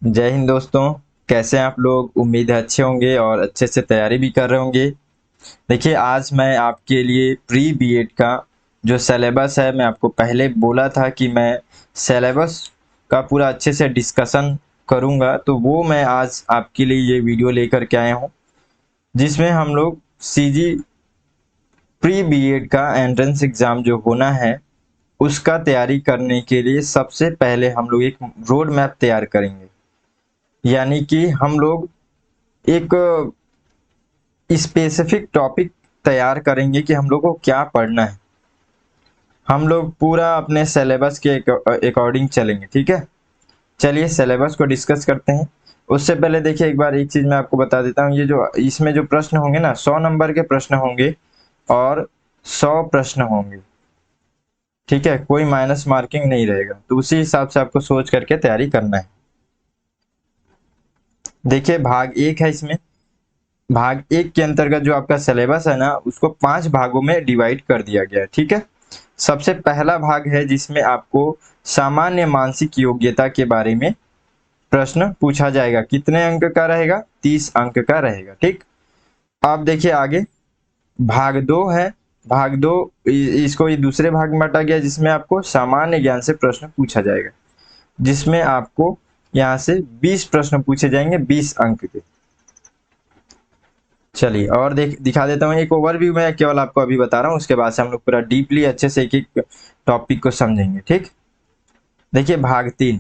जय हिंद दोस्तों। कैसे हैं आप लोग? उम्मीद है अच्छे होंगे और अच्छे से तैयारी भी कर रहे होंगे। देखिए, आज मैं आपके लिए प्री बीएड का जो सिलेबस है, मैं आपको पहले बोला था कि मैं सिलेबस का पूरा अच्छे से डिस्कशन करूंगा, तो वो मैं आज आपके लिए ये वीडियो लेकर के आया हूँ, जिसमें हम लोग सीजी प्री बीएड का एंट्रेंस एग्ज़ाम जो होना है, उसका तैयारी करने के लिए सबसे पहले हम लोग एक रोड मैप तैयार करेंगे। यानी कि हम लोग एक स्पेसिफिक टॉपिक तैयार करेंगे कि हम लोग को क्या पढ़ना है। हम लोग पूरा अपने सिलेबस के अकॉर्डिंग चलेंगे, ठीक है। चलिए सिलेबस को डिस्कस करते हैं। उससे पहले देखिए, एक बार एक चीज मैं आपको बता देता हूँ। ये जो इसमें जो प्रश्न होंगे ना, 100 नंबर के प्रश्न होंगे और 100 प्रश्न होंगे, ठीक है। कोई माइनस मार्किंग नहीं रहेगा, तो उसी हिसाब से आपको सोच करके तैयारी करना है। देखिए, भाग एक है इसमें। भाग एक के अंतर्गत जो आपका सिलेबस है ना, उसको 5 भागों में डिवाइड कर दिया गया है, ठीक है। सबसे पहला भाग है जिसमें आपको सामान्य मानसिक योग्यता के बारे में प्रश्न पूछा जाएगा। कितने अंक का रहेगा? 30 अंक का रहेगा, ठीक। अब देखिए आगे, भाग दो है। भाग दो, इसको ये दूसरे भाग में बांटा गया, जिसमें आपको सामान्य ज्ञान से प्रश्न पूछा जाएगा, जिसमें आपको यहाँ से 20 प्रश्न पूछे जाएंगे, 20 अंक के। चलिए और दिखा देता हूँ। एक ओवरव्यू मैं केवल आपको अभी बता रहा हूँ, उसके बाद से हम लोग पूरा डीपली अच्छे से एक एक टॉपिक को समझेंगे, ठीक। देखिए, भाग तीन।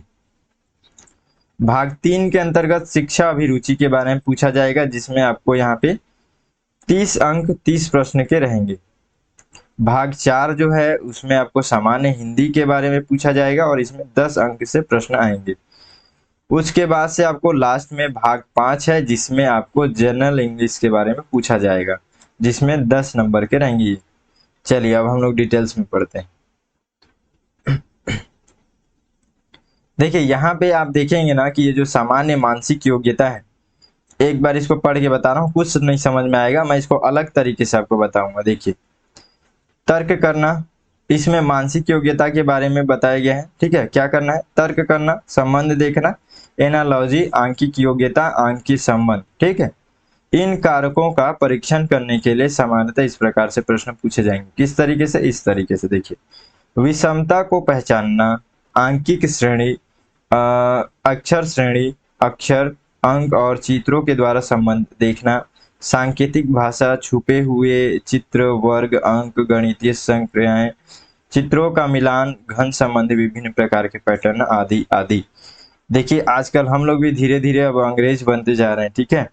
भाग तीन के अंतर्गत शिक्षा अभिरुचि के बारे में पूछा जाएगा, जिसमें आपको यहाँ पे 30 अंक 30 प्रश्न के रहेंगे। भाग चार जो है, उसमें आपको सामान्य हिंदी के बारे में पूछा जाएगा और इसमें 10 अंक से प्रश्न आएंगे। उसके बाद से आपको लास्ट में भाग पांच है, जिसमें आपको जनरल इंग्लिश के बारे में पूछा जाएगा, जिसमें 10 नंबर के रहेंगे। चलिए अब हम लोग डिटेल्स में पढ़ते हैं। देखिए, यहाँ पे आप देखेंगे ना कि ये जो सामान्य मानसिक योग्यता है, एक बार इसको पढ़ के बता रहा हूँ, कुछ नहीं समझ में आएगा, मैं इसको अलग तरीके से आपको बताऊंगा। देखिए, तर्क करना, इसमें मानसिक योग्यता के बारे में बताया गया है, ठीक है। क्या करना है? तर्क करना, संबंध देखना, एनालॉजी, आंकिक योग्यता, आंकिक संबंध, ठीक है। इन कारकों का परीक्षण करने के लिए सामान्यतः इस प्रकार से प्रश्न पूछे जाएंगे। किस तरीके से? इस तरीके से। देखिए, विषमता को पहचानना, आंकिक श्रेणी, अक्षर श्रेणी, अक्षर, अंक और चित्रों के द्वारा संबंध देखना, सांकेतिक भाषा, छुपे हुए चित्र, वर्ग, अंक, गणितीय संक्रियाएं, चित्रों का मिलान, घन संबंधी विभिन्न प्रकार के पैटर्न, आदि आदि। देखिए, आजकल हम लोग भी धीरे धीरे अब अंग्रेज बनते जा रहे हैं, ठीक है।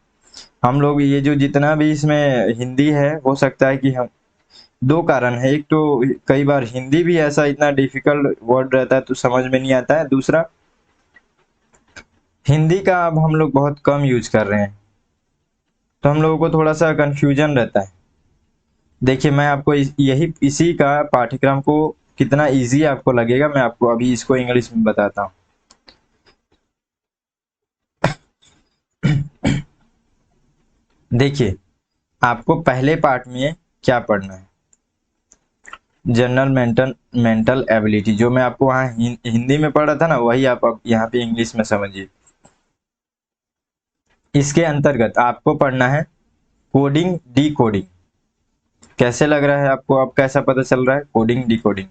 हम लोग ये जो जितना भी इसमें हिंदी है, हो सकता है कि हम दो कारण है। एक तो कई बार हिंदी भी ऐसा इतना डिफिकल्ट वर्ड रहता है तो समझ में नहीं आता है। दूसरा, हिंदी का अब हम लोग बहुत कम यूज कर रहे हैं, तो हम लोगों को थोड़ा सा कंफ्यूजन रहता है। देखिए, मैं आपको यही इसी का पाठ्यक्रम को कितना इजी आपको लगेगा, मैं आपको अभी इसको इंग्लिश में बताता हूँ। देखिए, आपको पहले पार्ट में क्या पढ़ना है? जनरल मेंटल मेंटल एबिलिटी, जो मैं आपको वहाँ हिंदी में पढ़ा था ना, वही आप अब यहाँ पे इंग्लिश में समझिए। इसके अंतर्गत आपको पढ़ना है कोडिंग, डी कोडिंग। कैसे लग रहा है आपको? अब कैसा पता चल रहा है? Coding, D coding.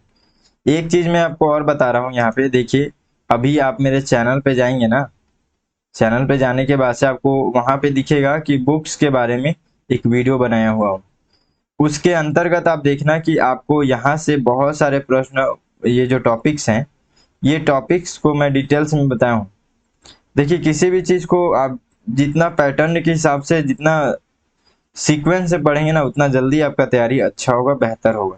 एक चीज मैं आपको और बता रहा हूँ यहाँ पे। देखिए, अभी आप मेरे चैनल पे जाएंगे ना, चैनल पे जाने के बाद से आपको वहां पे दिखेगा कि बुक्स के बारे में एक वीडियो बनाया हुआ हूँ। उसके अंतर्गत आप देखना कि आपको यहाँ से बहुत सारे प्रश्न, ये जो टॉपिक्स हैं, ये टॉपिक्स को मैं डिटेल्स में बताया हूँ। देखिए, किसी भी चीज को आप जितना पैटर्न के हिसाब से, जितना सीक्वेंस से पढ़ेंगे ना, उतना जल्दी आपका तैयारी अच्छा होगा, बेहतर होगा।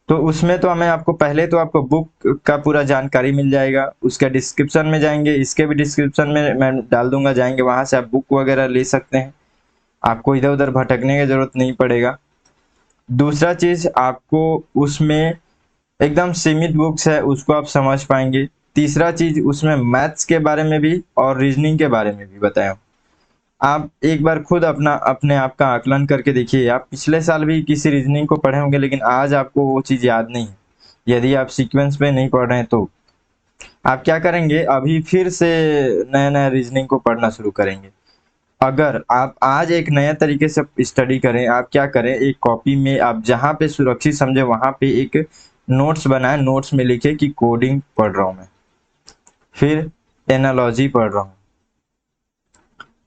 तो उसमें तो हमें आपको पहले तो आपको बुक का पूरा जानकारी मिल जाएगा। उसका डिस्क्रिप्शन में जाएंगे, इसके भी डिस्क्रिप्शन में मैं डाल दूंगा, जाएंगे वहां से आप बुक वगैरह ले सकते हैं। आपको इधर उधर भटकने की जरूरत नहीं पड़ेगा। दूसरा चीज, आपको उसमें एकदम सीमित बुक्स है, उसको आप समझ पाएंगे। तीसरा चीज, उसमें मैथ्स के बारे में भी और रीजनिंग के बारे में भी बताया हूं। आप एक बार खुद अपना अपने आप का आकलन करके देखिए। आप पिछले साल भी किसी रीजनिंग को पढ़े होंगे, लेकिन आज आपको वो चीज याद नहीं है, यदि आप सीक्वेंस में नहीं पढ़ रहे हैं तो। आप क्या करेंगे, अभी फिर से नया नया रीजनिंग को पढ़ना शुरू करेंगे। अगर आप आज एक नया तरीके से स्टडी करें, आप क्या करें, एक कॉपी में आप जहाँ पे सुरक्षित समझे वहां पे एक नोट्स बनाएं, नोट्स में लिखे कि कोडिंग पढ़ रहा हूं मैं, फिर एनालॉजी पढ़ रहा हूँ,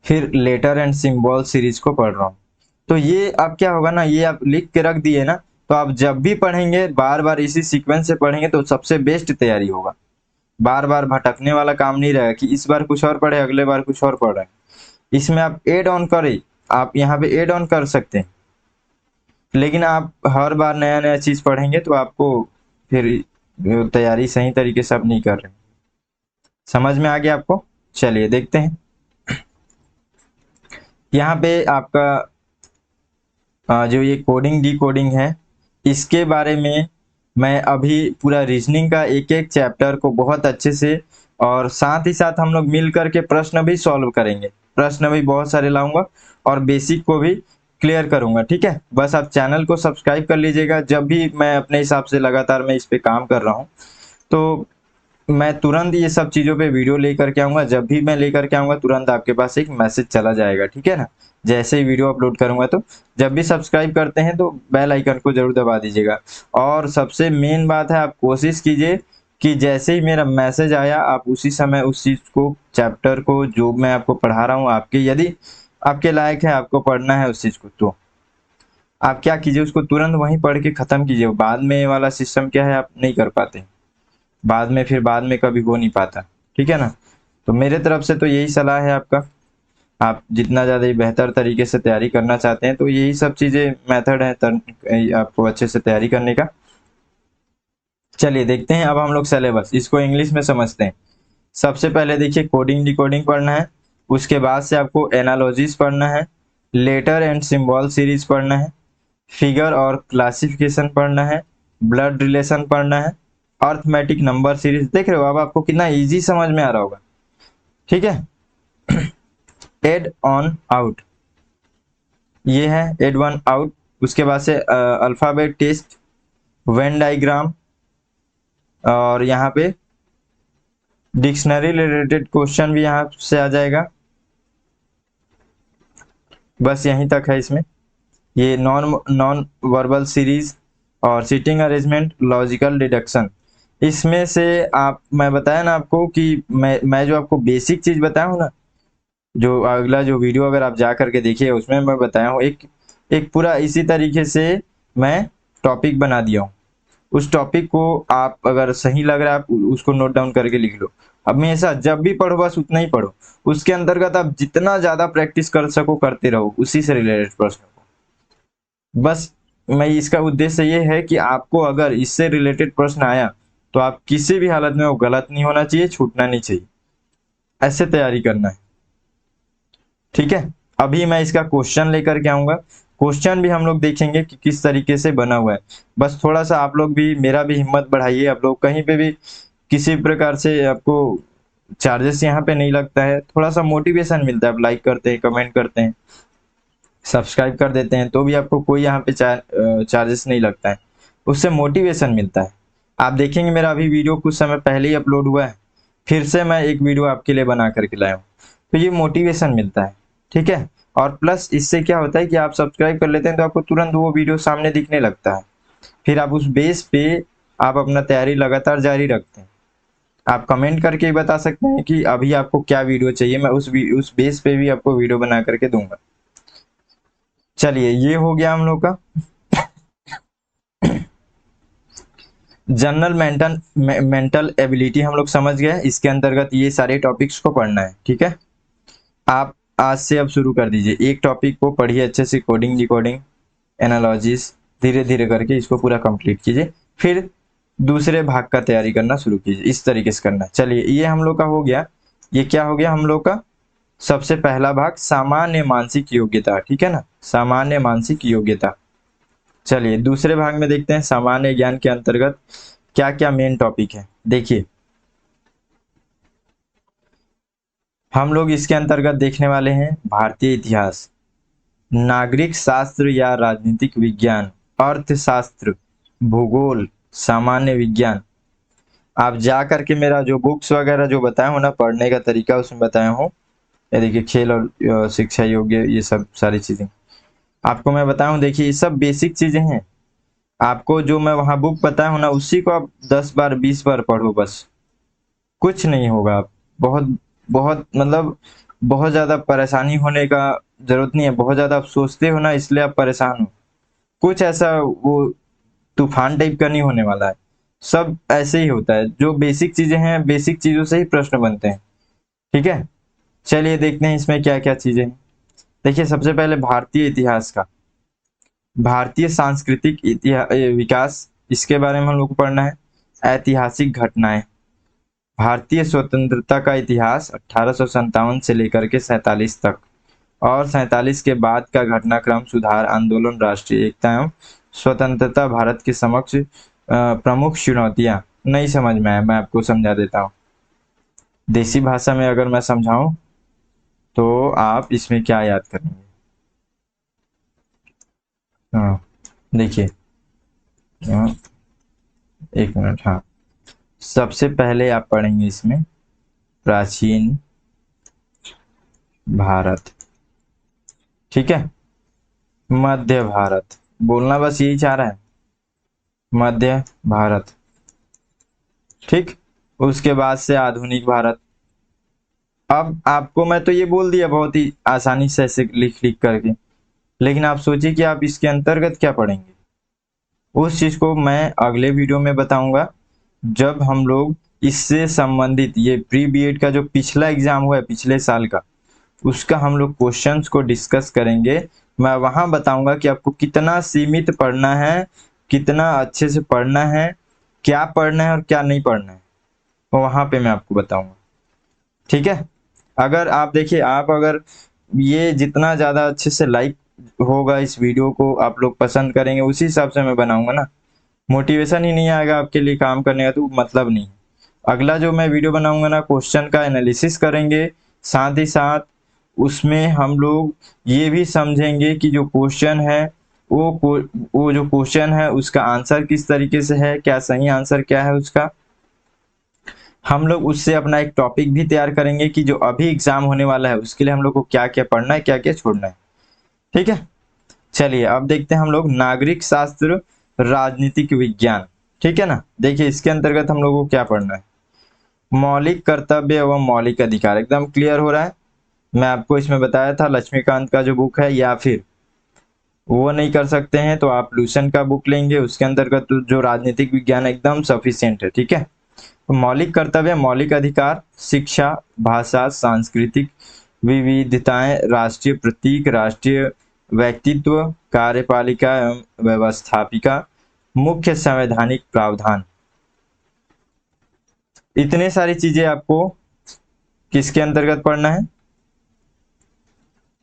फिर लेटर एंड सिंबल सीरीज को पढ़ रहा हूँ। तो ये अब क्या होगा ना, ये आप लिख के रख दिए ना, तो आप जब भी पढ़ेंगे बार बार इसी सीक्वेंस से पढ़ेंगे तो सबसे बेस्ट तैयारी होगा। बार बार भटकने वाला काम नहीं रहेगा कि इस बार कुछ और पढ़े अगले बार कुछ और पढ़े। इसमें आप एड ऑन करें, आप यहाँ पे एड ऑन कर सकते हैं, लेकिन आप हर बार नया नया चीज पढ़ेंगे तो आपको फिर तैयारी सही तरीके से आप नहीं कर रहे। समझ में आ गया आपको? चलिए देखते हैं। यहाँ पे आपका जो ये कोडिंग डी कोडिंग है, इसके बारे में मैं अभी पूरा रीजनिंग का एक एक चैप्टर को बहुत अच्छे से, और साथ ही साथ हम लोग मिल करके प्रश्न भी सॉल्व करेंगे, प्रश्न भी बहुत सारे लाऊंगा और बेसिक को भी क्लियर करूंगा। ठीक है, बस आप चैनल को सब्सक्राइब कर लीजिएगा। जब भी मैं अपने हिसाब से लगातार मैं इस पे काम कर रहा हूँ तो मैं तुरंत ये सब चीज़ों पे वीडियो लेकर के आऊँगा। जब भी मैं लेकर के आऊँगा तुरंत आपके पास एक मैसेज चला जाएगा। ठीक है ना, जैसे ही वीडियो अपलोड करूँगा। तो जब भी सब्सक्राइब करते हैं तो बेल आइकन को जरूर दबा दीजिएगा। और सबसे मेन बात है, आप कोशिश कीजिए कि जैसे ही मेरा मैसेज आया आप उसी समय उस चीज़ को, चैप्टर को जो मैं आपको पढ़ा रहा हूँ, आपके यदि आपके लायक है, आपको पढ़ना है उस चीज़ को, तो आप क्या कीजिए, उसको तुरंत वहीं पढ़ के ख़त्म कीजिए। बाद में वाला सिस्टम क्या है, आप नहीं कर पाते बाद में, फिर बाद में कभी हो नहीं पाता। ठीक है ना, तो मेरे तरफ से तो यही सलाह है आपका। आप जितना ज़्यादा ही बेहतर तरीके से तैयारी करना चाहते हैं तो यही सब चीज़ें मेथड है आपको अच्छे से तैयारी करने का। चलिए देखते हैं, अब हम लोग सिलेबस इसको इंग्लिश में समझते हैं। सबसे पहले देखिए कोडिंग डिकोडिंग पढ़ना है, उसके बाद से आपको एनालॉजीज पढ़ना है, लेटर एंड सिंबल सीरीज पढ़ना है, फिगर और क्लासिफिकेशन पढ़ना है, ब्लड रिलेशन पढ़ना है, अर्थमेटिक नंबर सीरीज। देख रहे हो अब आपको कितना इजी समझ में आ रहा होगा। ठीक है, एड ऑन आउट, ये है एड वन आउट। उसके बाद से अल्फाबेट टेस्ट, वेन डायग्राम, और यहाँ पे डिक्शनरी रिलेटेड क्वेश्चन भी यहाँ से आ जाएगा। बस यहीं तक है इसमें। ये नॉन नॉन वर्बल सीरीज और सीटिंग अरेंजमेंट, लॉजिकल डिडक्शन। इसमें से आप, मैं बताया ना आपको कि मैं जो आपको बेसिक चीज बताया हूँ ना, जो अगला जो वीडियो अगर आप जा करके देखिए उसमें मैं बताया हूँ, एक एक पूरा इसी तरीके से मैं टॉपिक बना दिया हूँ। उस टॉपिक को आप अगर सही लग रहा है आप उसको नोट डाउन करके लिख लो। अब हमेशा जब भी पढ़ो बस उतना ही पढ़ो, उसके अंतर्गत आप जितना ज्यादा प्रैक्टिस कर सको करते रहो उसी से रिलेटेड प्रश्न को। बस मैं इसका उद्देश्य ये है कि आपको अगर इससे रिलेटेड प्रश्न आया तो आप किसी भी हालत में वो गलत नहीं होना चाहिए, छूटना नहीं चाहिए, ऐसे तैयारी करना है। ठीक है, अभी मैं इसका क्वेश्चन लेकर के आऊंगा, क्वेश्चन भी हम लोग देखेंगे कि किस तरीके से बना हुआ है। बस थोड़ा सा आप लोग भी मेरा भी हिम्मत बढ़ाइए। आप लोग कहीं पे भी किसी प्रकार से आपको चार्जेस यहाँ पे नहीं लगता है, थोड़ा सा मोटिवेशन मिलता है। आप लाइक करते हैं, कमेंट करते हैं, सब्सक्राइब कर देते हैं तो भी आपको कोई यहाँ पे चार्जेस नहीं लगता है, उससे मोटिवेशन मिलता है। आप देखेंगे मेरा अभी वीडियो कुछ समय पहले ही अपलोड हुआ है, फिर से मैं एक वीडियो आपके लिए बना करके लाया हूँ, तो ये मोटिवेशन मिलता है। ठीक है, और प्लस इससे क्या होता है कि आप सब्सक्राइब कर लेते हैं तो आपको तुरंत वो वीडियो सामने दिखने लगता है, फिर आप उस बेस पे आप अपना तैयारी लगातार जारी रखते हैं। आप कमेंट करके ही बता सकते हैं कि अभी आपको क्या वीडियो चाहिए, मैं उस बेस पे भी आपको वीडियो बना करके दूंगा। चलिए ये हो गया हम लोग का जनरल मेंटल एबिलिटी हम लोग समझ गए। इसके अंतर्गत ये सारे टॉपिक्स को पढ़ना है। ठीक है, आप आज से अब शुरू कर दीजिए, एक टॉपिक को पढ़िए अच्छे से, कोडिंग डिकोडिंग एनालॉजीज, धीरे धीरे करके इसको पूरा कंप्लीट कीजिए, फिर दूसरे भाग का तैयारी करना शुरू कीजिए। इस तरीके से करना। चलिए ये हम लोग का हो गया। ये क्या हो गया हम लोग का, सबसे पहला भाग सामान्य मानसिक योग्यता। ठीक है ना, सामान्य मानसिक योग्यता। चलिए दूसरे भाग में देखते हैं सामान्य ज्ञान के अंतर्गत क्या क्या मेन टॉपिक है। देखिए हम लोग इसके अंतर्गत देखने वाले हैं भारतीय इतिहास, नागरिक शास्त्र या राजनीतिक विज्ञान, अर्थशास्त्र, भूगोल, सामान्य विज्ञान, आप जा करके मेरा जो बुक्स वगैरह जो बताया हूँ ना, पढ़ने का तरीका उसमें बताया हूँ। ये देखिए खेल और शिक्षा योग्य, ये सब सारी चीजें आपको मैं बताया हूँ। देखिए ये सब बेसिक चीजें हैं। आपको जो मैं वहाँ बुक बताया हूँ ना, उसी को आप 10 बार 20 बार पढ़ो बस, कुछ नहीं होगा। आप बहुत बहुत मतलब बहुत ज्यादा परेशानी होने का जरूरत नहीं है। बहुत ज्यादा आप सोचते हो ना, इसलिए आप परेशान हो। कुछ ऐसा वो तूफान टाइप का नहीं होने वाला है। सब ऐसे ही होता है, जो बेसिक चीजें हैं बेसिक चीजों से ही प्रश्न बनते हैं। ठीक है, चलिए देखते हैं इसमें क्या क्या चीजें हैं। देखिए सबसे पहले भारतीय इतिहास का, भारतीय सांस्कृतिक विकास, इसके बारे में हम लोग को पढ़ना है। ऐतिहासिक घटनाएं, भारतीय स्वतंत्रता का इतिहास 1857 से लेकर के 47 तक, और 47 के बाद का घटनाक्रम, सुधार आंदोलन, राष्ट्रीय एकता एवं स्वतंत्रता, भारत के समक्ष प्रमुख चुनौतियां। नहीं समझ में आया, मैं आपको समझा देता हूँ। देसी भाषा में अगर मैं समझाऊं तो आप इसमें क्या याद करेंगे। हाँ देखिए, हाँ, एक मिनट, हाँ। सबसे पहले आप पढ़ेंगे इसमें प्राचीन भारत, ठीक है। मध्य भारत, बोलना बस यही चाह रहा है, मध्य भारत, ठीक। उसके बाद से आधुनिक भारत। अब आपको मैं तो ये बोल दिया बहुत ही आसानी से ऐसे लिख लिख करके, लेकिन आप सोचिए कि आप इसके अंतर्गत क्या पढ़ेंगे। उस चीज को मैं अगले वीडियो में बताऊंगा, जब हम लोग इससे संबंधित ये प्री बीएड का जो पिछला एग्जाम हुआ है पिछले साल का, उसका हम लोग क्वेश्चंस को डिस्कस करेंगे। मैं वहां बताऊंगा कि आपको कितना सीमित पढ़ना है, कितना अच्छे से पढ़ना है, क्या पढ़ना है और क्या नहीं पढ़ना है, वहां पे मैं आपको बताऊंगा, ठीक है। अगर आप देखिए, आप अगर ये जितना ज़्यादा अच्छे से लाइक होगा, इस वीडियो को आप लोग पसंद करेंगे, उसी हिसाब से मैं बनाऊंगा ना। मोटिवेशन ही नहीं आएगा आपके लिए काम करने का तो मतलब नहीं। अगला जो मैं वीडियो बनाऊंगा ना, क्वेश्चन का एनालिसिस करेंगे, साथ ही साथ उसमें हम लोग ये भी समझेंगे कि जो क्वेश्चन है वो जो क्वेश्चन है उसका आंसर किस तरीके से है, क्या सही आंसर क्या है उसका। हम लोग उससे अपना एक टॉपिक भी तैयार करेंगे कि जो अभी एग्जाम होने वाला है उसके लिए हम लोग को क्या क्या पढ़ना है, क्या क्या छोड़ना है, ठीक है। चलिए अब देखते हैं हम लोग नागरिक शास्त्र, राजनीतिक विज्ञान, ठीक है ना। देखिए इसके अंतर्गत हम लोगों को क्या पढ़ना है। मौलिक कर्तव्य एवं मौलिक अधिकार, एकदम क्लियर हो रहा है। मैं आपको इसमें बताया था लक्ष्मीकांत का जो बुक है, या फिर वो नहीं कर सकते हैं तो आप लूसेंट का बुक लेंगे, उसके अंतर्गत जो राजनीतिक विज्ञान एकदम सफिशियंट है, ठीक है। मौलिक कर्तव्य, मौलिक अधिकार, शिक्षा, भाषा, सांस्कृतिक विविधताएं, राष्ट्रीय प्रतीक, राष्ट्रीय व्यक्तित्व, कार्यपालिका एवं व्यवस्थापिका, मुख्य संवैधानिक प्रावधान। इतने सारी चीजें आपको किसके अंतर्गत पढ़ना है,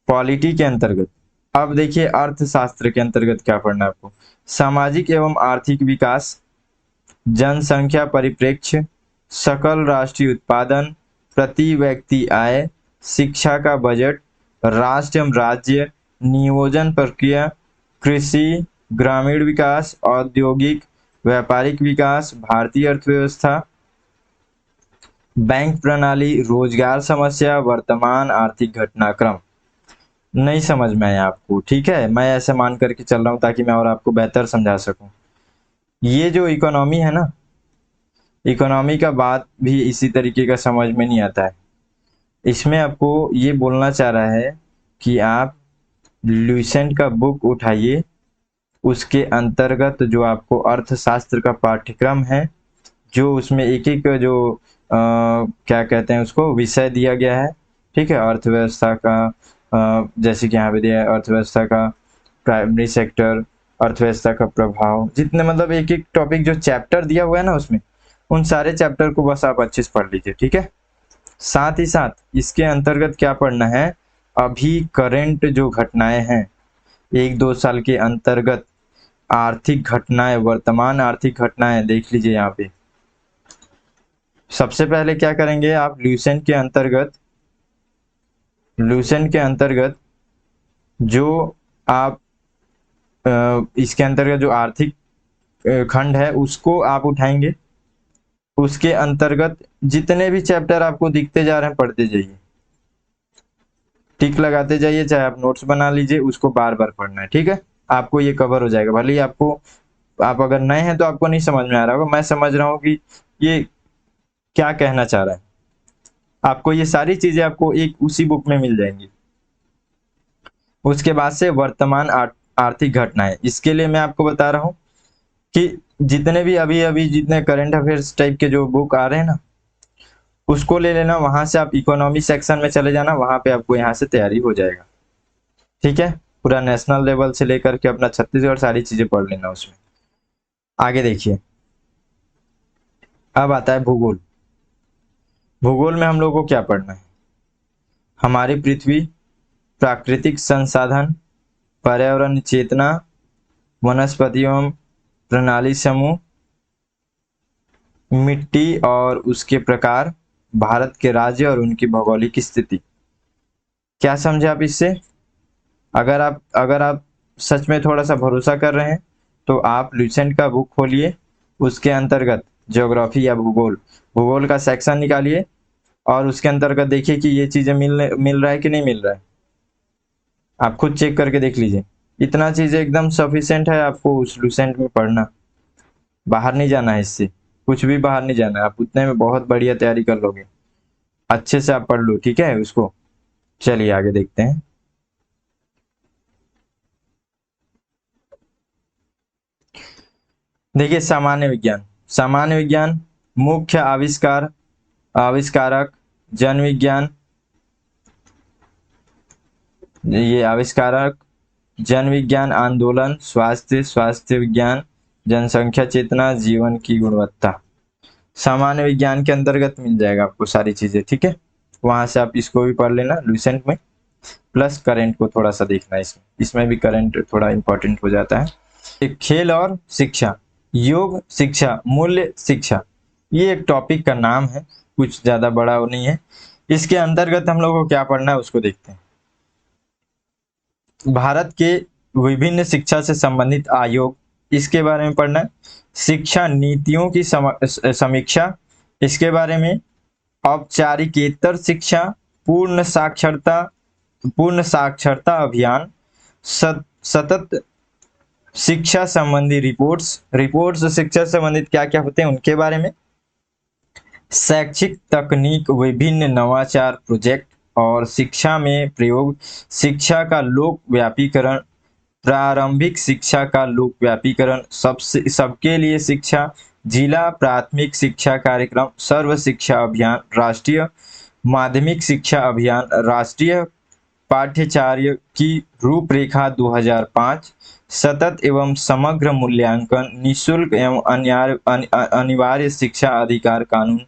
पॉलिटी के अंतर्गत। अब देखिए अर्थशास्त्र के अंतर्गत क्या पढ़ना है आपको। सामाजिक एवं आर्थिक विकास, जनसंख्या परिप्रेक्ष्य, सकल राष्ट्रीय उत्पादन, प्रति व्यक्ति आय, शिक्षा का बजट, राष्ट्र एवं राज्य, नियोजन प्रक्रिया, कृषि, ग्रामीण विकास, औद्योगिक व्यापारिक विकास, भारतीय अर्थव्यवस्था, बैंक प्रणाली, रोजगार समस्या, वर्तमान आर्थिक घटनाक्रम। नहीं समझ में आया आपको, ठीक है। मैं ऐसे मान करके चल रहा हूँ ताकि मैं और आपको बेहतर समझा सकूं। ये जो इकोनॉमी है ना, इकोनॉमी का बात भी इसी तरीके का समझ में नहीं आता है। इसमें आपको ये बोलना चाह रहा है कि आप लुसेंट का बुक उठाइए, उसके अंतर्गत जो आपको अर्थशास्त्र का पाठ्यक्रम है, जो उसमें एक एक जो क्या कहते हैं उसको विषय दिया गया है, ठीक है। अर्थव्यवस्था का जैसे कि यहाँ पे दिया है अर्थव्यवस्था का प्राइमरी सेक्टर, अर्थव्यवस्था का प्रभाव, जितने मतलब एक एक टॉपिक जो चैप्टर दिया हुआ है ना उसमें, उन सारे चैप्टर को बस आप अच्छे से पढ़ लीजिए, ठीक है। साथ ही साथ इसके अंतर्गत क्या पढ़ना है, अभी करंट जो घटनाएं हैं 1-2 साल के अंतर्गत, आर्थिक घटनाएं, वर्तमान आर्थिक घटनाएं देख लीजिए यहाँ पे। सबसे पहले क्या करेंगे आप, लूसेंट के अंतर्गत जो आप इसके अंतर्गत जो आर्थिक खंड है उसको आप उठाएंगे, उसके अंतर्गत जितने भी चैप्टर आपको दिखते जा रहे हैं पढ़ते जाइए, टिक लगाते जाइए, चाहे आप नोट्स बना लीजिए, उसको बार बार पढ़ना है, ठीक है। आपको ये कवर हो जाएगा। भले ही आपको, आप अगर नए हैं तो आपको नहीं समझ में आ रहा होगा, मैं समझ रहा हूँ कि ये क्या कहना चाह रहा है। आपको ये सारी चीजें आपको एक उसी बुक में मिल जाएंगी। उसके बाद से वर्तमान आर्थिक घटनाएं, इसके लिए मैं आपको बता रहा हूँ कि जितने भी अभी अभी जितने करंट अफेयर्स टाइप के जो बुक आ रहे हैं ना, उसको ले लेना, वहां से आप इकोनॉमी सेक्शन में चले जाना, वहां पे आपको यहाँ से तैयारी हो जाएगा, ठीक है। पूरा नेशनल लेवल से लेकर के अपना छत्तीसगढ़ सारी चीजें पढ़ लेना उसमें। आगे देखिए, अब आता है भूगोल। भूगोल में हम लोग को क्या पढ़ना है? हमारी पृथ्वी, प्राकृतिक संसाधन, पर्यावरण चेतना, वनस्पति एवं प्रणाली समूह, मिट्टी और उसके प्रकार, भारत के राज्य और उनकी भौगोलिक स्थिति। क्या समझे आप इससे? अगर आप सच में थोड़ा सा भरोसा कर रहे हैं तो आप लुसेंट का बुक खोलिए, उसके अंतर्गत ज्योग्राफी या भूगोल, भूगोल का सेक्शन निकालिए और उसके अंतर्गत देखिए कि ये चीजें मिल रहा है कि नहीं मिल रहा है। आप खुद चेक करके देख लीजिए। इतना चीजें एकदम सफिशिएंट है आपको उस लुसेंट में पढ़ना। बाहर नहीं जाना है इससे, कुछ भी बाहर नहीं जाना है, आप उतने में बहुत बढ़िया तैयारी कर लोगे। अच्छे से आप पढ़ लो, ठीक है उसको। चलिए आगे देखते हैं। देखिए सामान्य विज्ञान। सामान्य विज्ञान, मुख्य आविष्कार, आविष्कारक, जन विज्ञान, ये आविष्कारक, जन विज्ञान, आंदोलन, स्वास्थ्य, स्वास्थ्य विज्ञान, जनसंख्या चेतना, जीवन की गुणवत्ता। सामान्य विज्ञान के अंतर्गत मिल जाएगा आपको सारी चीजें, ठीक है। वहां से आप इसको भी पढ़ लेना लुसेंट में, प्लस करंट को थोड़ा सा देखना, इसमें इसमें भी करंट थोड़ा इंपॉर्टेंट हो जाता है। एक खेल और शिक्षा, योग शिक्षा, मूल्य शिक्षा, ये एक टॉपिक का नाम है, कुछ ज्यादा बड़ा वो नहीं है। इसके अंतर्गत हम लोग को क्या पढ़ना है उसको देखते हैं। भारत के विभिन्न शिक्षा से संबंधित आयोग, इसके बारे में पढ़ना है। शिक्षा नीतियों की समीक्षा, इसके बारे में। औपचारिकेतर शिक्षा, पूर्ण साक्षरता, पूर्ण साक्षरता अभियान, सतत शिक्षा संबंधी रिपोर्ट्स, रिपोर्ट्स शिक्षा संबंधित क्या क्या होते हैं उनके बारे में। शैक्षिक तकनीक, विभिन्न नवाचार प्रोजेक्ट और शिक्षा में प्रयोग, शिक्षा का लोक व्यापीकरण, प्रारंभिक शिक्षा का लोक व्यापीकरण, सबके लिए शिक्षा, जिला प्राथमिक शिक्षा कार्यक्रम, सर्व शिक्षा अभियान, राष्ट्रीय माध्यमिक शिक्षा अभियान, राष्ट्रीय पाठ्यचर्या की रूपरेखा 2005, सतत एवं समग्र मूल्यांकन, निःशुल्क एवं अनिवार्य शिक्षा अधिकार कानून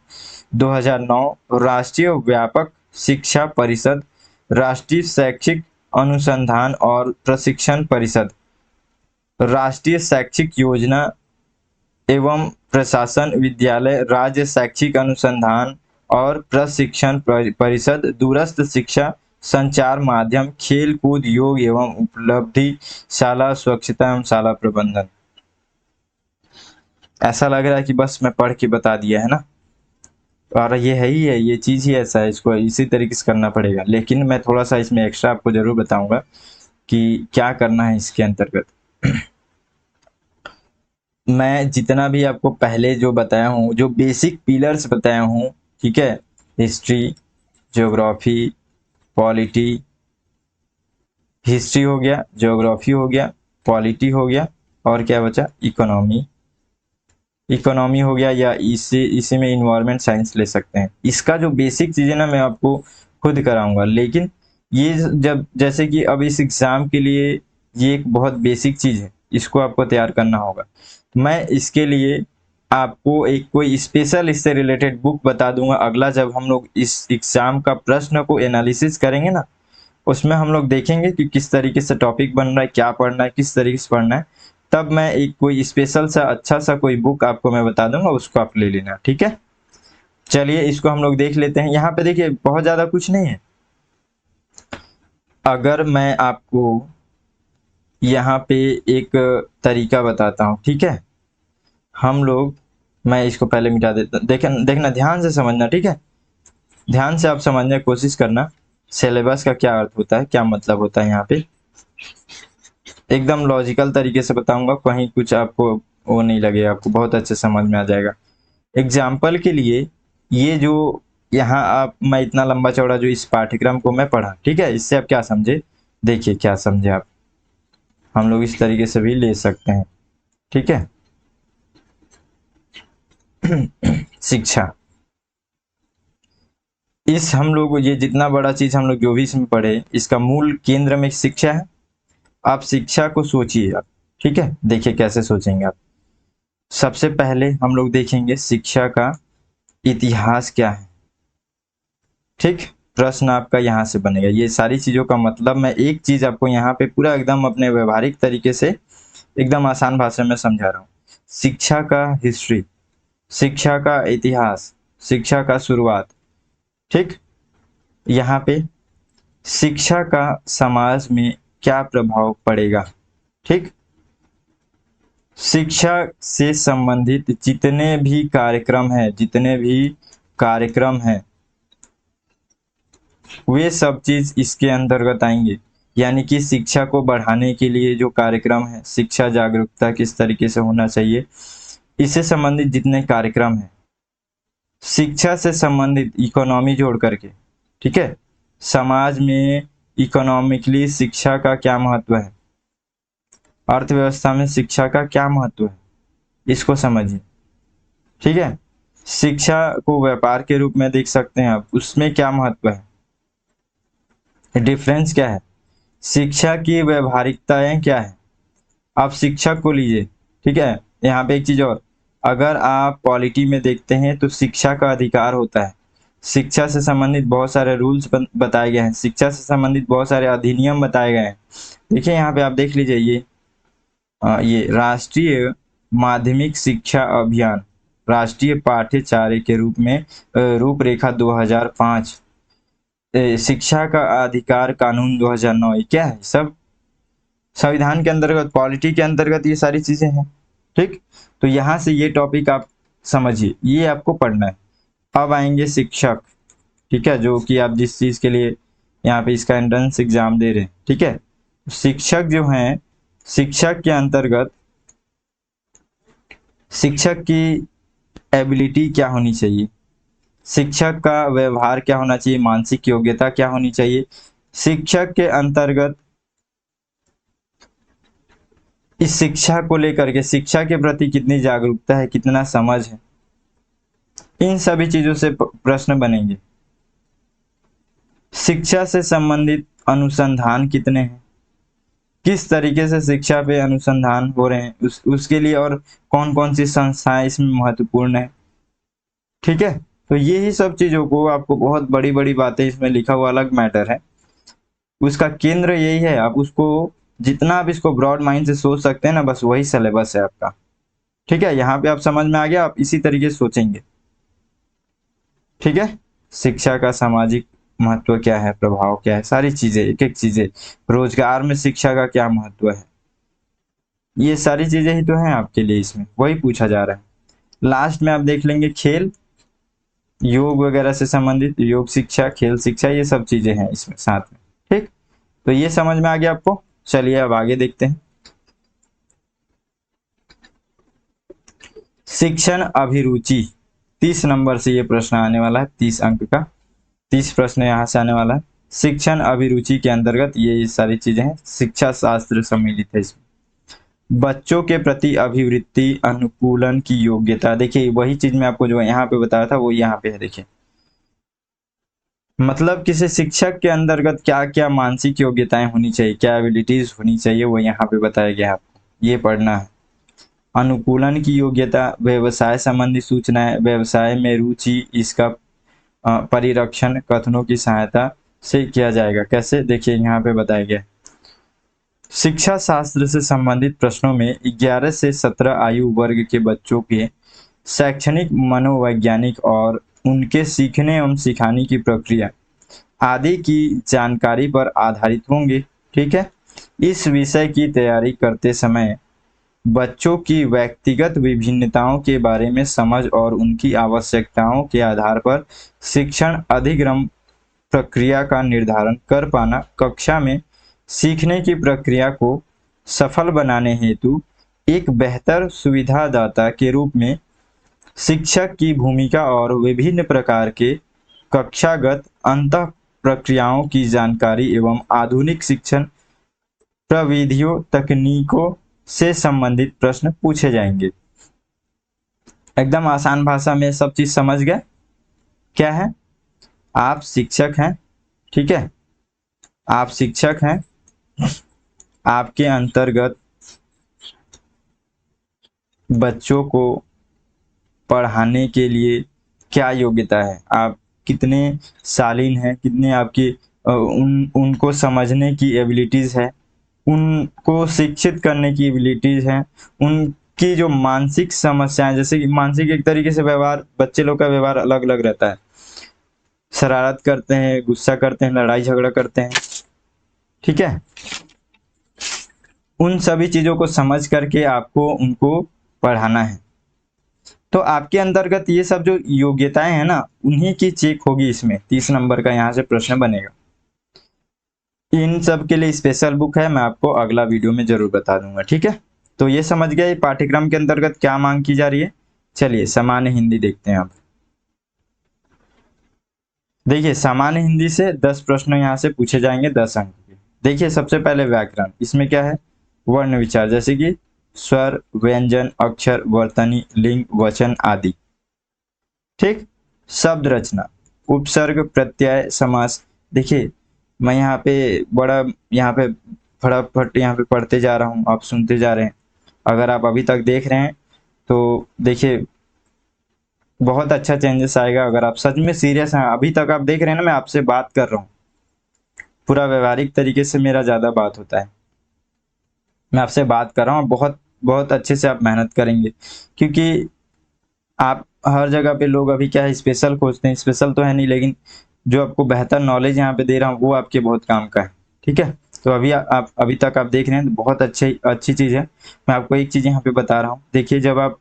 2009, राष्ट्रीय व्यापक शिक्षा परिषद, राष्ट्रीय शैक्षिक अनुसंधान और प्रशिक्षण परिषद, राष्ट्रीय शैक्षिक योजना एवं प्रशासन विद्यालय, राज्य शैक्षिक अनुसंधान और प्रशिक्षण परिषद, दूरस्थ शिक्षा, संचार माध्यम, खेल कूद, योग एवं उपलब्धि, शाला स्वच्छता एवं शाला प्रबंधन। ऐसा लग रहा है कि बस मैं पढ़ के बता दिया है ना, और ये है ही है, ये चीज ही ऐसा है, इसको इसी तरीके से करना पड़ेगा। लेकिन मैं थोड़ा सा इसमें एक्स्ट्रा आपको जरूर बताऊंगा कि क्या करना है इसके अंतर्गत। मैं जितना भी आपको पहले जो बताया हूँ, जो बेसिक पिलर्स बताया हूँ, ठीक है, हिस्ट्री, ज्योग्राफी, पॉलिटी, हिस्ट्री हो गया, ज्योग्राफी हो गया, पॉलिटी हो गया, और क्या बचा, इकोनॉमी, इकोनॉमी हो गया, या इसी में इन्वायरमेंट साइंस ले सकते हैं। इसका जो बेसिक चीज़ है ना, मैं आपको खुद कराऊंगा। लेकिन ये जब जैसे कि अब इस एग्ज़ाम के लिए ये एक बहुत बेसिक चीज़ है, इसको आपको तैयार करना होगा। मैं इसके लिए आपको एक कोई स्पेशल इससे रिलेटेड बुक बता दूंगा अगला, जब हम लोग इस एग्ज़ाम का प्रश्न को एनालिसिस करेंगे ना, उसमें हम लोग देखेंगे कि किस तरीके से टॉपिक बन रहा है, क्या पढ़ना है, किस तरीके से पढ़ना है। तब मैं एक कोई स्पेशल सा अच्छा सा कोई बुक आपको मैं बता दूंगा, उसको आप ले लेना, ठीक है। चलिए इसको हम लोग देख लेते हैं। यहाँ पे देखिए बहुत ज़्यादा कुछ नहीं है। अगर मैं आपको यहाँ पे एक तरीका बताता हूँ, ठीक है। हम लोग मैं इसको पहले मिटा देता। देखना ध्यान से समझना, ठीक है, ध्यान से आप समझने की कोशिश करना सिलेबस का क्या अर्थ होता है, क्या मतलब होता है। यहाँ पे एकदम लॉजिकल तरीके से बताऊंगा, कहीं कुछ आपको वो नहीं लगेगा, आपको बहुत अच्छे समझ में आ जाएगा। एग्जाम्पल के लिए ये जो यहाँ आप, मैं इतना लंबा चौड़ा जो इस पाठ्यक्रम को मैं पढ़ा, ठीक है, इससे आप क्या समझे, देखिए क्या समझे आप, हम लोग इस तरीके से भी ले सकते हैं, ठीक है। शिक्षा, इस हम लोग ये जितना बड़ा चीज हम लोग जो भी इसमें पढ़े, इसका मूल केंद्र में शिक्षा है। आप शिक्षा को सोचिए आप, ठीक है, देखिए कैसे सोचेंगे आप। सबसे पहले हम लोग देखेंगे शिक्षा का इतिहास क्या है, ठीक, प्रश्न आपका यहाँ से बनेगा। ये सारी चीजों का मतलब मैं एक चीज आपको यहाँ पे पूरा एकदम अपने व्यवहारिक तरीके से एकदम आसान भाषा में समझा रहा हूँ। शिक्षा का हिस्ट्री, शिक्षा का इतिहास, शिक्षा का शुरुआत, ठीक, यहाँ पे शिक्षा का समाज में क्या प्रभाव पड़ेगा, ठीक, शिक्षा से संबंधित जितने भी कार्यक्रम हैं, जितने भी कार्यक्रम हैं, वे सब चीज इसके अंतर्गत आएंगे। यानी कि शिक्षा को बढ़ाने के लिए जो कार्यक्रम है, शिक्षा जागरूकता किस तरीके से होना चाहिए, इससे संबंधित जितने कार्यक्रम हैं, शिक्षा से संबंधित इकोनॉमी जोड़ करके, ठीक है, समाज में इकोनॉमिकली शिक्षा का क्या महत्व है, अर्थव्यवस्था में शिक्षा का क्या महत्व है, इसको समझिए, ठीक है। शिक्षा को व्यापार के रूप में देख सकते हैं आप, उसमें क्या महत्व है, डिफरेंस क्या है, शिक्षा की व्यवहारिकताएं क्या है। आप शिक्षक को लीजिए, ठीक है, यहाँ पे एक चीज और, अगर आप पॉलिटी में देखते हैं तो शिक्षा का अधिकार होता है, शिक्षा से संबंधित बहुत सारे रूल्स बताए गए हैं, शिक्षा से संबंधित बहुत सारे अधिनियम बताए गए हैं। देखिए यहाँ पे आप देख लीजिए, ये राष्ट्रीय माध्यमिक शिक्षा अभियान, राष्ट्रीय पाठ्यचर्या के रूप में रूपरेखा 2005, शिक्षा का अधिकार कानून 2009, ये क्या है, सब संविधान के अंतर्गत, पॉलिटी के अंतर्गत ये सारी चीजें हैं, ठीक। तो यहाँ से ये टॉपिक आप समझिए, ये आपको पढ़ना है। अब आएंगे शिक्षक, ठीक है, जो कि आप जिस चीज के लिए यहाँ पे इसका एंट्रेंस एग्जाम दे रहे हैं, ठीक है। शिक्षक जो हैं, शिक्षक के अंतर्गत शिक्षक की एबिलिटी क्या होनी चाहिए, शिक्षक का व्यवहार क्या होना चाहिए, मानसिक योग्यता क्या होनी चाहिए, शिक्षक के अंतर्गत इस शिक्षा को लेकर के शिक्षा के प्रति कितनी जागरूकता है, कितना समझ है, इन सभी चीजों से प्रश्न बनेंगे। शिक्षा से संबंधित अनुसंधान कितने हैं, किस तरीके से शिक्षा पे अनुसंधान हो रहे हैं, उसके लिए और कौन कौन सी संस्थाएं इसमें महत्वपूर्ण है, ठीक है। तो ये ही सब चीजों को आपको, बहुत बड़ी बड़ी बातें इसमें लिखा हुआ अलग मैटर है, उसका केंद्र यही है। आप उसको जितना आप इसको ब्रॉड माइंड से सोच सकते हैं ना, बस वही सिलेबस है आपका, ठीक है। यहाँ पे आप समझ में आ गया, आप इसी तरीके से सोचेंगे, ठीक है। शिक्षा का सामाजिक महत्व क्या है, प्रभाव क्या है, सारी चीजें, एक एक चीजें, रोजगार में शिक्षा का क्या महत्व है, ये सारी चीजें ही तो हैं आपके लिए, इसमें वही पूछा जा रहा है। लास्ट में आप देख लेंगे खेल, योग वगैरह से संबंधित, योग शिक्षा, खेल शिक्षा, ये सब चीजें हैं इसमें साथ में, ठीक। तो ये समझ में आ गया आपको, चलिए अब आगे देखते हैं। शिक्षण अभिरुचि, 30 नंबर से ये प्रश्न आने वाला है, 30 अंक का 30 प्रश्न यहाँ से आने वाला है। शिक्षण अभिरुचि के अंतर्गत ये सारी चीजें हैं, शिक्षा शास्त्र सम्मिलित है इसमें। बच्चों के प्रति अभिवृत्ति अनुकूलन की योग्यता, देखिए वही चीज मैं आपको जो यहाँ पे बताया था वो यहाँ पे है, देखिए मतलब किसी शिक्षक के अंतर्गत क्या क्या मानसिक योग्यताएं होनी चाहिए, क्या एबिलिटीज होनी चाहिए, वो यहाँ पे बताया गया है आपको, ये पढ़ना है। अनुकूलन की योग्यता, व्यवसाय संबंधी सूचनाएं, व्यवसाय में रुचि, इसका परिरक्षण कथनों की सहायता से किया जाएगा, कैसे, देखिए यहाँ पे बताया गया। शिक्षा शास्त्र से संबंधित प्रश्नों में 11 से 17 आयु वर्ग के बच्चों के शैक्षणिक, मनोवैज्ञानिक और उनके सीखने एवं सिखाने की प्रक्रिया आदि की जानकारी पर आधारित होंगे, ठीक है। इस विषय की तैयारी करते समय बच्चों की व्यक्तिगत विभिन्नताओं के बारे में समझ और उनकी आवश्यकताओं के आधार पर शिक्षण अधिगम प्रक्रिया का निर्धारण कर पाना, कक्षा में सीखने की प्रक्रिया को सफल बनाने हेतु एक बेहतर सुविधादाता के रूप में शिक्षक की भूमिका और विभिन्न प्रकार के कक्षागत अंतः प्रक्रियाओं की जानकारी एवं आधुनिक शिक्षण प्रविधियों तकनीकों से संबंधित प्रश्न पूछे जाएंगे। एकदम आसान भाषा में सब चीज समझ गए। क्या है, आप शिक्षक हैं, ठीक है, आप शिक्षक हैं, आपके अंतर्गत बच्चों को पढ़ाने के लिए क्या योग्यता है, आप कितने शालीन हैं, कितने आपकी उनको समझने की एबिलिटीज़ है, उनको शिक्षित करने की एबिलिटीज़ हैं, उनकी जो मानसिक समस्याएं, जैसे कि मानसिक एक तरीके से व्यवहार, बच्चे लोग का व्यवहार अलग अलग रहता है, शरारत करते हैं, गुस्सा करते हैं, लड़ाई झगड़ा करते हैं, ठीक है, उन सभी चीज़ों को समझ करके आपको उनको पढ़ाना है। तो आपके अंतर्गत ये सब जो योग्यताएं हैं ना, उन्हीं की चेक होगी। इसमें 30 नंबर का यहाँ से प्रश्न बनेगा। इन सब के लिए स्पेशल बुक है, मैं आपको अगला वीडियो में जरूर बता दूंगा, ठीक है। तो ये समझ गए पाठ्यक्रम के अंतर्गत क्या मांग की जा रही है। चलिए सामान्य हिंदी देखते हैं अब। देखिए सामान्य हिंदी से 10 प्रश्न यहाँ से पूछे जाएंगे, 10 अंक के। देखिए सबसे पहले व्याकरण, इसमें क्या है, वर्ण विचार, जैसे कि स्वर, व्यंजन, अक्षर, वर्तनी, लिंग, वचन आदि, ठीक। शब्द रचना, उपसर्ग, प्रत्यय, समास। देखिए मैं यहाँ पे बड़ा यहाँ पे फटाफट यहाँ पे पढ़ते जा रहा हूँ, आप सुनते जा रहे हैं। अगर आप अभी तक देख रहे हैं तो देखिए बहुत अच्छा चेंजेस आएगा। अगर आप सच में सीरियस हैं, अभी तक आप देख रहे हैं ना, मैं आपसे बात कर रहा हूँ, पूरा व्यवहारिक तरीके से मेरा ज़्यादा बात होता है, मैं आपसे बात कर रहा हूँ, बहुत बहुत अच्छे से आप मेहनत करेंगे, क्योंकि आप हर जगह पे लोग अभी क्या है स्पेशल खोजते हैं, स्पेशल तो है नहीं, लेकिन जो आपको बेहतर नॉलेज यहाँ पे दे रहा हूँ वो आपके बहुत काम का है, ठीक है। तो आप अभी तक आप देख रहे हैं तो बहुत अच्छी चीज़ है। मैं आपको एक चीज़ यहाँ पे बता रहा हूँ, देखिए जब आप,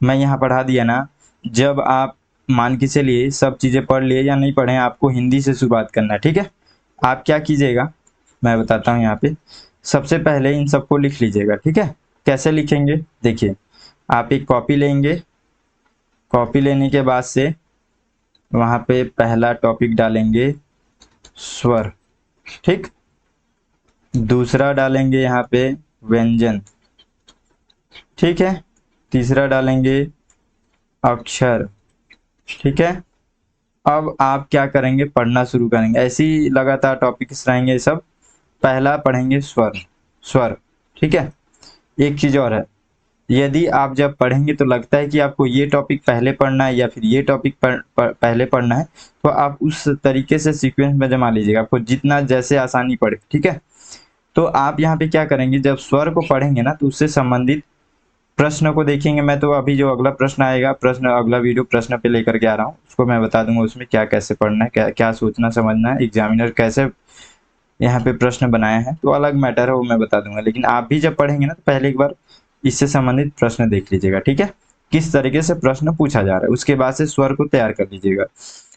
मैं यहाँ पढ़ा दिया ना, जब आप मान के चलिए सब चीज़ें पढ़ लिए या नहीं पढ़े, आपको हिंदी से शुरुआत करना है, ठीक है। आप क्या कीजिएगा मैं बताता हूँ यहाँ पे। सबसे पहले इन सबको लिख लीजिएगा, ठीक है। कैसे लिखेंगे, देखिए आप एक कॉपी लेंगे, कॉपी लेने के बाद से वहाँ पे पहला टॉपिक डालेंगे स्वर, ठीक। दूसरा डालेंगे यहाँ पे व्यंजन, ठीक है। तीसरा डालेंगे अक्षर, ठीक है। अब आप क्या करेंगे, पढ़ना शुरू करेंगे, ऐसे ही लगातार टॉपिक्स रहेंगे सब। पहला पढ़ेंगे स्वर, स्वर, ठीक है। एक चीज़ और है, यदि आप जब पढ़ेंगे तो लगता है कि आपको ये टॉपिक पहले पढ़ना है या फिर ये टॉपिक पहले पढ़ना है, तो आप उस तरीके से सीक्वेंस में जमा लीजिएगा, आपको जितना जैसे आसानी पड़े, ठीक है। तो आप यहाँ पे क्या करेंगे, जब स्वर को पढ़ेंगे ना तो उससे संबंधित प्रश्न को देखेंगे। मैं तो अभी जो अगला प्रश्न आएगा, प्रश्न अगला वीडियो प्रश्न पे लेकर के आ रहा हूँ, उसको मैं बता दूंगा उसमें क्या कैसे पढ़ना है, क्या क्या सोचना समझना है, एग्जामिनर कैसे यहाँ पे प्रश्न बनाए हैं, तो अलग मैटर है, वो मैं बता दूंगा। लेकिन आप भी जब पढ़ेंगे ना तो पहले एक बार इससे संबंधित प्रश्न देख लीजिएगा, ठीक है, किस तरीके से प्रश्न पूछा जा रहा है। उसके बाद से स्वर को तैयार कर लीजिएगा।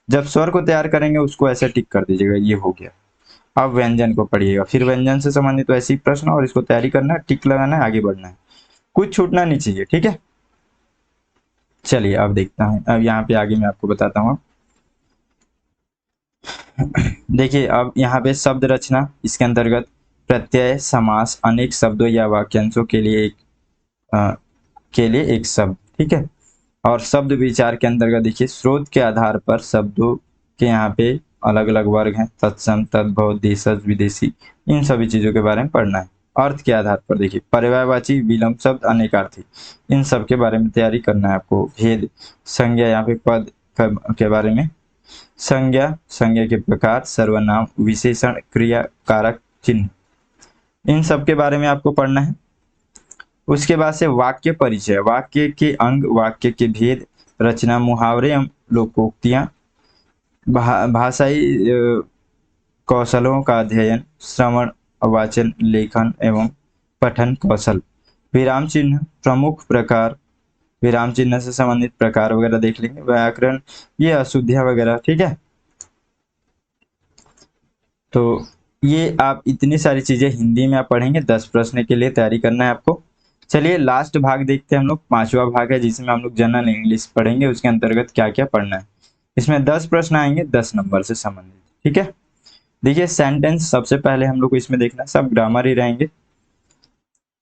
जब स्वर को तैयार करेंगे उसको ऐसे टिक कर दीजिएगा, ये हो गया। अब व्यंजन को पढ़िएगा, फिर व्यंजन से संबंधित वैसे ही प्रश्न, और इसको तैयारी करना है, टिक लगाना है, आगे बढ़ना है, कुछ छूटना नहीं चाहिए, ठीक है। चलिए अब देखता हूँ, अब यहाँ पे आगे मैं आपको बताता हूँ। देखिए अब यहाँ पे शब्द रचना, इसके अंतर्गत प्रत्यय, समास, अनेक शब्दों या वाक्यांशों के लिए एक शब्द, ठीक है। और शब्द विचार के अंतर्गत देखिए स्रोत के आधार पर शब्दों के यहाँ पे अलग अलग वर्ग हैं, तत्सम, तद्भव, देशज, विदेशी, इन सभी चीजों के बारे में पढ़ना है। अर्थ के आधार पर देखिए पर्यायवाची, विलंब शब्द, अनेकार्थी, इन सब के बारे में तैयारी करना है आपको। भेद, संज्ञा, यहाँ पे पद के बारे में, संज्ञा, संज्ञा के प्रकार, सर्वनाम, विशेषण, क्रिया, कारक, चिन्ह, इन सब के बारे में आपको पढ़ना है। उसके बाद से वाक्य परिचय, वाक्य के अंग, वाक्य के भेद, रचना, मुहावरे एवं लोकोक्तियां, भाषाई कौशलों का अध्ययन, श्रवण, वाचन, लेखन एवं पठन कौशल, विराम चिन्ह, प्रमुख प्रकार, विराम चिन्ह से संबंधित प्रकार वगैरह देख लेंगे, व्याकरण, ये अशुद्धियां वगैरह, ठीक है। तो ये आप इतनी सारी चीजें हिंदी में आप पढ़ेंगे, 10 प्रश्न के लिए तैयारी करना है आपको। चलिए लास्ट भाग देखते हैं हम लोग, 5वां भाग है जिसमें हम लोग जनरल इंग्लिश पढ़ेंगे, उसके अंतर्गत क्या क्या पढ़ना है। इसमें 10 प्रश्न आएंगे 10 नंबर से संबंधित, ठीक है। देखिए सेंटेंस सबसे पहले हम लोग को इसमें देखना है, सब ग्रामर ही रहेंगे,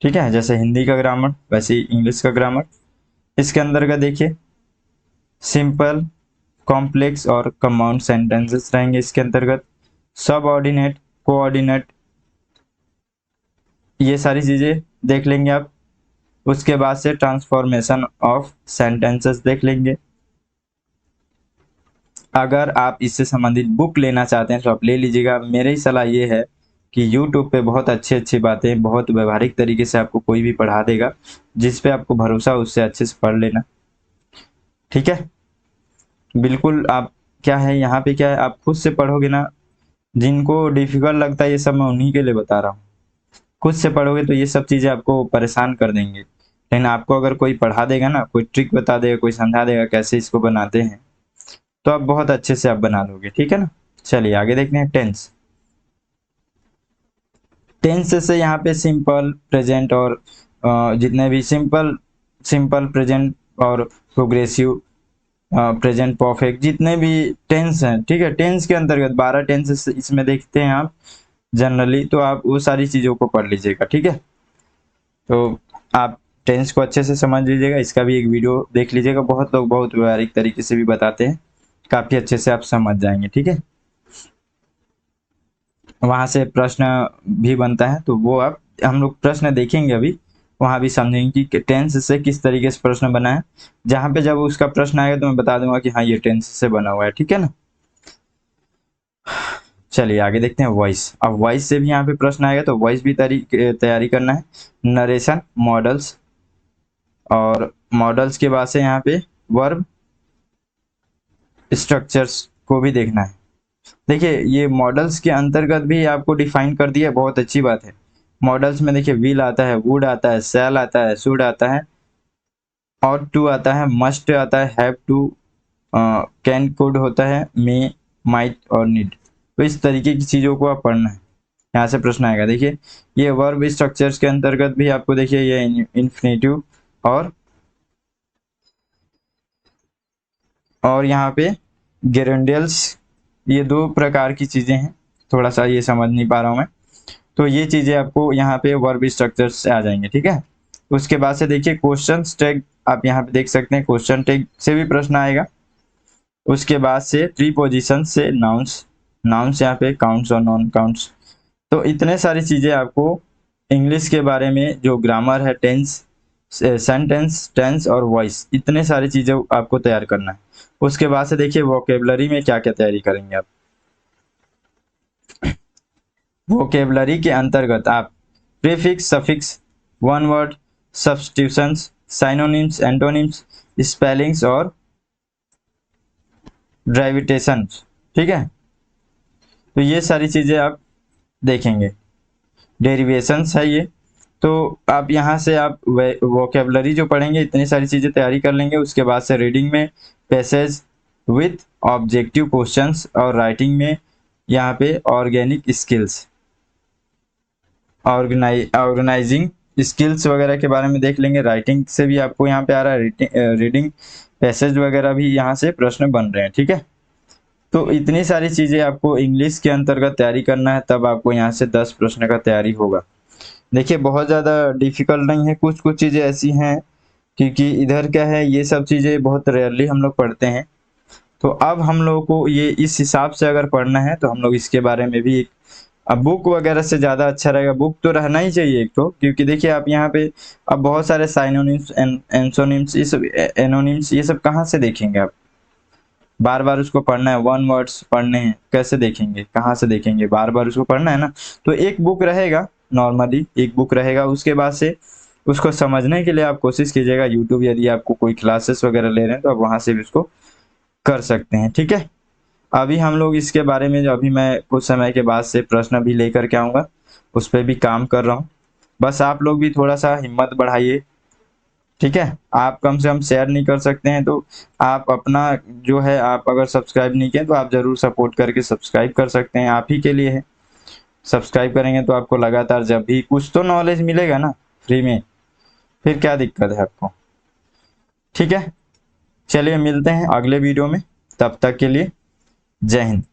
ठीक है, जैसे हिंदी का ग्रामर वैसे ही इंग्लिश का ग्रामर। इसके अंतर्गत देखिए सिंपल, कॉम्प्लेक्स और कंपाउंड सेंटेंसेस रहेंगे इसके अंतर्गत, सब ऑर्डिनेट, कोऑर्डिनेट, ये सारी चीजें देख लेंगे आप। उसके बाद से ट्रांसफॉर्मेशन ऑफ सेंटेंसेस देख लेंगे। अगर आप इससे संबंधित बुक लेना चाहते हैं तो आप ले लीजिएगा। मेरी सलाह ये है कि YouTube पे बहुत अच्छी अच्छी बातें, बहुत व्यवहारिक तरीके से आपको कोई भी पढ़ा देगा, जिस पे आपको भरोसा उससे अच्छे से पढ़ लेना, ठीक है। बिल्कुल आप क्या है यहाँ पे क्या है, आप खुद से पढ़ोगे ना, जिनको डिफिकल्ट लगता है ये सब मैं उन्हीं के लिए बता रहा हूँ। खुद से पढ़ोगे तो ये सब चीजें आपको परेशान कर देंगे, लेकिन आपको अगर कोई पढ़ा देगा ना, कोई ट्रिक बता देगा, कोई समझा देगा कैसे इसको बनाते हैं, तो आप बहुत अच्छे से आप बना लोगे, ठीक है ना। चलिए आगे देखते हैं टेंस। टेंस से यहाँ पे सिंपल, प्रेजेंट और जितने भी सिंपल प्रेजेंट और प्रोग्रेसिव, प्रेजेंट परफेक्ट, जितने भी टेंस हैं, ठीक है। टेंस के अंतर्गत 12 टेंस इसमें देखते हैं आप जनरली, तो आप वो सारी चीज़ों को पढ़ लीजिएगा, ठीक है। तो आप टेंस को अच्छे से समझ लीजिएगा, इसका भी एक वीडियो देख लीजिएगा, बहुत लोग बहुत व्यवहारिक तरीके से भी बताते हैं, काफ़ी अच्छे से आप समझ जाएंगे, ठीक है। वहाँ से प्रश्न भी बनता है, तो वो आप हम लोग प्रश्न देखेंगे अभी, वहाँ भी समझेंगे कि टेंस से किस तरीके से प्रश्न बना है। जहाँ पे जब उसका प्रश्न आएगा तो मैं बता दूंगा कि हाँ ये टेंस से बना हुआ है, ठीक है ना। चलिए आगे देखते हैं वॉइस। अब वॉइस से भी यहाँ पे प्रश्न आएगा, तो वॉइस भी तैयारी करना है। नरेशन, मॉडल्स, और मॉडल्स के बाद से यहाँ पे वर्ब स्ट्रक्चर्स को भी देखना है। देखिए ये मॉडल्स के अंतर्गत भी आपको डिफाइन कर दिया, बहुत अच्छी बात है। मॉडल्स में देखिए विल आता है, वुड आता है, शैल आता है, शुड आता है, और टू आता है, मस्ट आता है, हैव टू, कैन, कुड होता है, मे, माइट और नीड। तो इस तरीके की चीज़ों को आप पढ़ना है, यहाँ से प्रश्न आएगा। देखिए ये वर्ब स्ट्रक्चर्स के अंतर्गत भी आपको देखिए ये इन्फिनेटिव और यहाँ पे गेरेंडियल्स, ये 2 प्रकार की चीज़ें हैं, थोड़ा सा ये समझ नहीं पा रहा हूँ मैं, तो ये चीज़ें आपको यहाँ पे वर्ब स्ट्रक्चर से आ जाएंगे, ठीक है। उसके बाद से देखिए क्वेश्चन टैग, आप यहाँ पे देख सकते हैं क्वेश्चन टैग से भी प्रश्न आएगा। उसके बाद से प्रीपोजिशन से नाउन्स, नाउन्स यहाँ पे काउंट्स और नॉन काउंट्स। तो इतने सारी चीज़ें आपको इंग्लिश के बारे में, जो ग्रामर है, टेंस, सेंटेंस, टेंस और वॉइस, इतने सारी चीज़ें आपको तैयार करना है। उसके बाद से देखिए वोकेबलरी में क्या क्या तैयारी करेंगे आप। वोकेबलरी के अंतर्गत आप prefix, suffix, one word, substitutions, synonyms, antonyms, spellings और ड्राइविटेशंस, ठीक है। तो ये सारी चीज़ें आप देखेंगे। डेरिवेशंस है ये, तो आप यहाँ से आप वोकेबलरी जो पढ़ेंगे, इतनी सारी चीज़ें तैयारी कर लेंगे। उसके बाद से रीडिंग में पैसेज विथ ऑब्जेक्टिव क्वेश्चंस, और राइटिंग में यहाँ पे ऑर्गेनिक स्किल्स, ऑर्गेनाइजिंग स्किल्स वगैरह के बारे में देख लेंगे। राइटिंग से भी आपको यहाँ पे आ रहा है, रीडिंग पैसेज वगैरह भी यहाँ से प्रश्न बन रहे हैं, ठीक है। तो इतनी सारी चीज़ें आपको इंग्लिश के अंतर्गत तैयारी करना है, तब आपको यहाँ से 10 प्रश्न का तैयारी होगा। देखिए बहुत ज़्यादा डिफिकल्ट नहीं है, कुछ कुछ चीज़ें ऐसी हैं, क्योंकि इधर क्या है, ये सब चीज़ें बहुत रेयरली हम लोग पढ़ते हैं। तो अब हम लोगों को ये इस हिसाब से अगर पढ़ना है तो हम लोग इसके बारे में भी अब बुक वगैरह से ज़्यादा अच्छा रहेगा। बुक तो रहना ही चाहिए एक तो, क्योंकि देखिए आप यहाँ पे अब बहुत सारे साइनोनिम्स, एंसोनिम्स, ये सब एनोनिम्स, ये सब कहाँ से देखेंगे आप। बार बार उसको पढ़ना है, वन वर्ड्स पढ़ने हैं, कैसे देखेंगे, कहाँ से देखेंगे, बार बार उसको पढ़ना है ना। तो एक बुक रहेगा, नॉर्मली एक बुक रहेगा। उसके बाद से उसको समझने के लिए आप कोशिश कीजिएगा, यूट्यूब यदि आपको कोई क्लासेस वगैरह ले रहे हैं तो आप वहाँ से भी उसको कर सकते हैं, ठीक है। अभी हम लोग इसके बारे में, जो अभी मैं कुछ समय के बाद से प्रश्न भी लेकर के आऊँगा, उस पर भी काम कर रहा हूँ। बस आप लोग भी थोड़ा सा हिम्मत बढ़ाइए, ठीक है। आप कम से कम शेयर नहीं कर सकते हैं तो आप अपना जो है, आप अगर सब्सक्राइब नहीं किए तो आप ज़रूर सपोर्ट करके सब्सक्राइब कर सकते हैं, आप ही के लिए है। सब्सक्राइब करेंगे तो आपको लगातार जब भी कुछ तो नॉलेज मिलेगा ना फ्री में, फिर क्या दिक्कत है आपको, ठीक है। चलिए मिलते हैं अगले वीडियो में, तब तक के लिए जय हिंद।